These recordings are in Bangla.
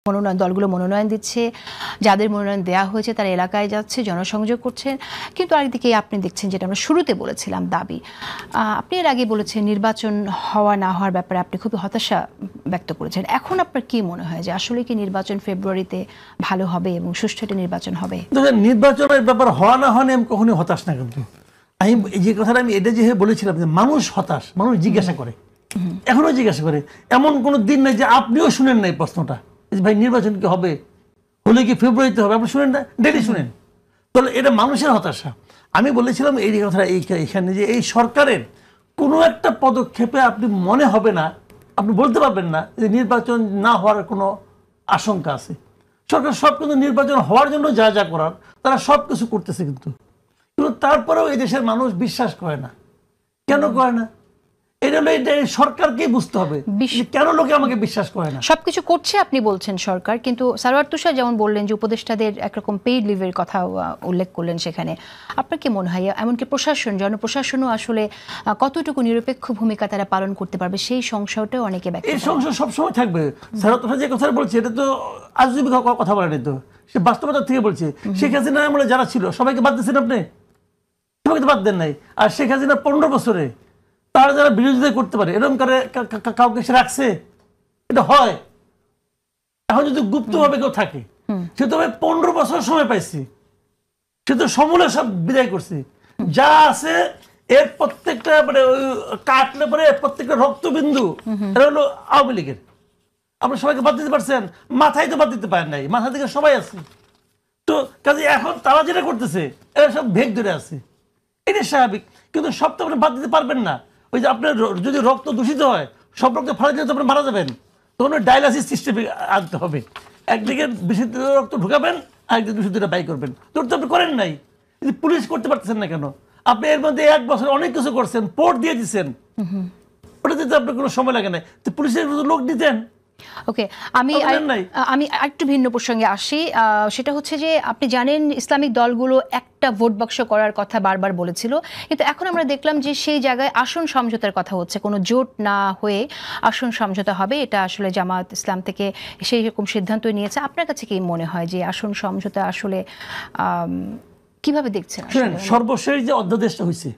মনোনয়ন দলগুলো মনোনয়ন দিচ্ছে, যাদের মনোনয়ন দেওয়া হয়েছে তারা এলাকায় যাচ্ছে, জনসংযোগ করছেন। কিন্তু আরেকদিকে আপনি দেখছেন যেটা আমরা শুরুতে বলেছিলাম দাবি, আপনি এর আগে বলেছেন নির্বাচন হওয়া না হওয়ার ব্যাপারে আপনি খুবই হতাশা ব্যক্ত করেছেন। এখন আপনার কি মনে হয় যে আসলে কি নির্বাচন ফেব্রুয়ারিতে ভালো হবে এবং সুষ্ঠু একটা নির্বাচন হবে? নির্বাচনের ব্যাপার হওয়া না হওয়া আমি কখনোই হতাশ না। কিন্তু আমি যে কথাটা আমি এটা যে বলেছিলাম যে মানুষ হতাশ, মানুষ জিজ্ঞাসা করে, এখনো জিজ্ঞাসা করে। এমন কোনো দিন নাই যে আপনিও শুনেন নাই প্রশ্নটা, ভাই নির্বাচন কি হবে, হলে কি ফেব্রুয়ারিতে হবে, আপনি শুনেন না, ডেলি শুনেন। তাহলে এটা মানুষের হতাশা। আমি বলেছিলাম এই কথাটা এইখানে যে এই সরকারের কোনো একটা পদক্ষেপে আপনি মনে হবে না, আপনি বলতে পারবেন না যে নির্বাচন না হওয়ার কোনো আশঙ্কা আছে। সরকার সব কিন্তু নির্বাচন হওয়ার জন্য যা যা করার তারা সব কিছু করতেছে, কিন্তু তারপরেও এই দেশের মানুষ বিশ্বাস করে না। কেন করে না? এটা হলো সরকারকে বুঝতে হবে কেন লোকে আমাকে বিশ্বাস করে না। সবকিছু করছে আপনি বলছেন সরকার, কিন্তু সারওয়ার তুষার যেমন বললেন যে উপদেষ্টাদের একরকম পেইড লিভের কথা উল্লেখ করলেন সেখানে। আপনার কি মনে হয় এমনকি প্রশাসন, জনপ্রশাসনও আসলে কতটুকু নিরপেক্ষ ভূমিকা তারা পালন করতে পারবে সেই সংশয়টাও অনেকে ব্যক্ত করে? এই সংশয় সবসময় থাকবে। সারওয়ার তুষার যে কথা বলছে এটা তো আজীবী কথা বলেনি, তো সে বাস্তবতা থেকে বলছে। শেখ হাসিনা আমলে যারা ছিল সবাইকে বাদ দিয়েছেন আপনি? সবাইকে বাদ দেন নাই। আর শেখ হাসিনা 15 বছরে তারা যারা বিরোধিতা করতে পারে এরকম করে কাউকে সে রাখছে? এটা হয়। এখন যদি গুপ্তভাবে কেউ থাকে, সে তো 15 বছর সময় পাইছি, সে তো সমূলে সব বিদায় করছে। যা আছে এর প্রত্যেকটা মানে কাটলে পরে প্রত্যেকটা রক্তবিন্দু এটা হলো আওয়ামী লীগের। আপনি সবাইকে বাদ দিতে পারছেন? মাথায় তো বাদ দিতে পারেন নাই, মাথা থেকে সবাই আছে। তো কাজে এখন তারা যেটা করতেছে এরা সব ভেগ ধরে আছে, এটা স্বাভাবিক। কিন্তু সব তো আপনি বাদ দিতে পারবেন না। ওই যে আপনার যদি রক্ত দূষিত হয়, সব রক্ত ফালা দিলে তো আপনি মারা যাবেন। তখন ডায়ালাইসিস সিস্টেমে আনতে হবে। একদিকে বিশুদ্ধ রক্ত ঢুকাবেন, আরেকদিকে দূষিতটা বাই করবেন। তোর তো আপনি করেন নাই। কিন্তু পুলিশ করতে পারতেছেন না কেন? আপনি এর মধ্যে 1 বছর অনেক কিছু করছেন, পোর্ট দিয়ে দিচ্ছেন, ওটা দিতে আপনার কোনো সময় লাগে না। তো পুলিশের লোক দিতেন। ওকে, আমি একটু ভিন্ন প্রসঙ্গে আসি। সেটা হচ্ছে যে আপনি জানেন ইসলামিক দলগুলো একটা ভোট বাক্স করার কথা বারবার বলেছিল, কিন্তু এখন আমরা দেখলাম যে সেই জায়গায় আসন সমঝোতার কথা হচ্ছে। কোনো জোট না হয়ে আসন সমঝোতা হবে, এটা আসলে জামাত ইসলাম থেকে সেই রকম সিদ্ধান্ত নিয়েছে। আপনার কাছে কি মনে হয় যে আসন সমঝোতা আসলে কিভাবে দেখছেন? সর্বশেষ যে অধ্যাদেশটা হয়েছে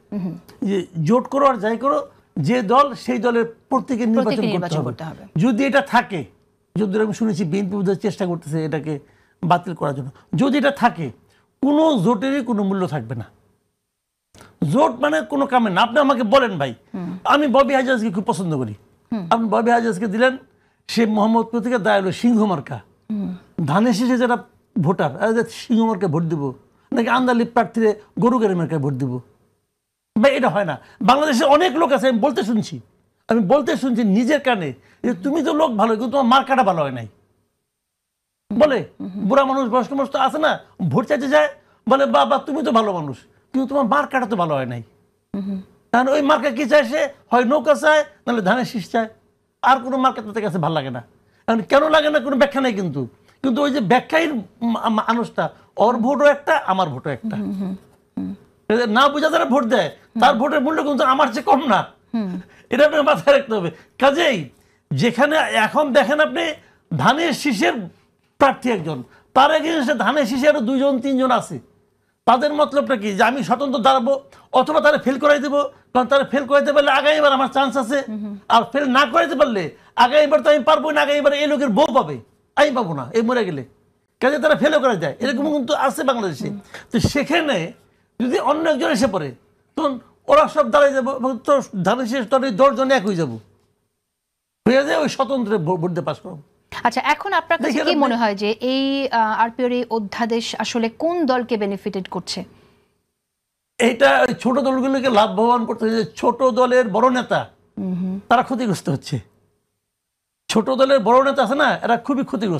যে জোট করো আর যাই করো, যে দল সেই দলের প্রত্যেকের নির্বাচন করতে হবে। যদি এটা থাকে, যদি আমি শুনেছি বিএনপি চেষ্টা করতেছে এটাকে বাতিল করার জন্য, যদি এটা থাকে কোনো জোটেরই কোনো মূল্য থাকবে না। জোট মানে কোনো কামে না। আপনি আমাকে বলেন ভাই, আমি ববি হাজাজকে খুব পছন্দ করি, আপনি ববি হাজাজকে দিলেন, সে মোহাম্মদপুর থেকে দায় হলো সিংহ মার্কা, ধানের শেষে যারা ভোটার সিংহ মার্কা ভোট দিব নাকি আন্দালি প্রার্থীরে গরু গাড়ি মার্কায় ভোট দিব? ভাই এটা হয় না। বাংলাদেশে অনেক লোক আছে, আমি বলতে শুনছি নিজের কানে যে তুমি তো লোক ভালো, কিন্তু তোমার মার্কাটা ভালো হয় নাই বলে। বুড়া মানুষ, বয়স্ক মানুষ তো আছে না, ভোট চাইতে যায়, বলে বাবা তুমি তো ভালো মানুষ, কিন্তু তোমার মার্কাটা তো ভালো হয় নাই। কারণ ওই মার্কা কি চায়, সে হয় নৌকা চায়, নাহলে ধানের শীষ চায়, আর কোনো মার্কা তাদের কাছে ভালো লাগে না। কেন লাগে না কোনো ব্যাখ্যা নেই। কিন্তু ওই যে ব্যাখ্যাই মানুষটা, ওর ভোটও একটা, আমার ভোটও একটা, না বুঝা যারা ভোট দেয় তার ভোটের মূল্য কিন্তু আমার চেয়ে কম না। এটা আপনাকে মাথায় রাখতে হবে। কাজেই যেখানে এখন দেখেন আপনি ধানের শীষের প্রার্থী একজন, তার এগেইনস্টে ধানের শীষে আরো 2-3 জন আছে। তাদের মতলবটা কি যে আমি স্বতন্ত্র দাঁড়াবো, অথবা তারা ফেল করাই দেবো। কারণ তারা ফেল করাইতে পারলে আগামীবার আমার চান্স আছে, আর ফেল না করাইতে পারলে আগামীবার তো আমি পারবো না, আগামীবার এই লোকের বউ পাবে, আমি পাবো না, এই মরে গেলে। কাজে তারা ফেলও করা যায়, এরকম কিন্তু আছে বাংলাদেশে। তো সেখানে যদি অন্য একজন এসে পড়ে, তখন ওরা সব দাঁড়াই যাবো, তো ধানের শেষ তোর 10 জন এক হয়ে যাবো, হয়ে যায় ওই স্বতন্ত্র ভোট দিয়ে পাস করো। আচ্ছা, এখন আপনার কাছে কি মনে হয় যে এই আরপিওর এই অধ্যাদেশ আসলে কোন দলকে বেনিফিটেড করছে? এইটা ছোট দলগুলোকে লাভবান করতে হচ্ছে। ছোট দলের বড় নেতা তারা ক্ষতিগ্রস্ত হচ্ছে। ছোট দলের বড় নেতা আছে না, এরা খুবই ক্ষতিগ্রস্ত।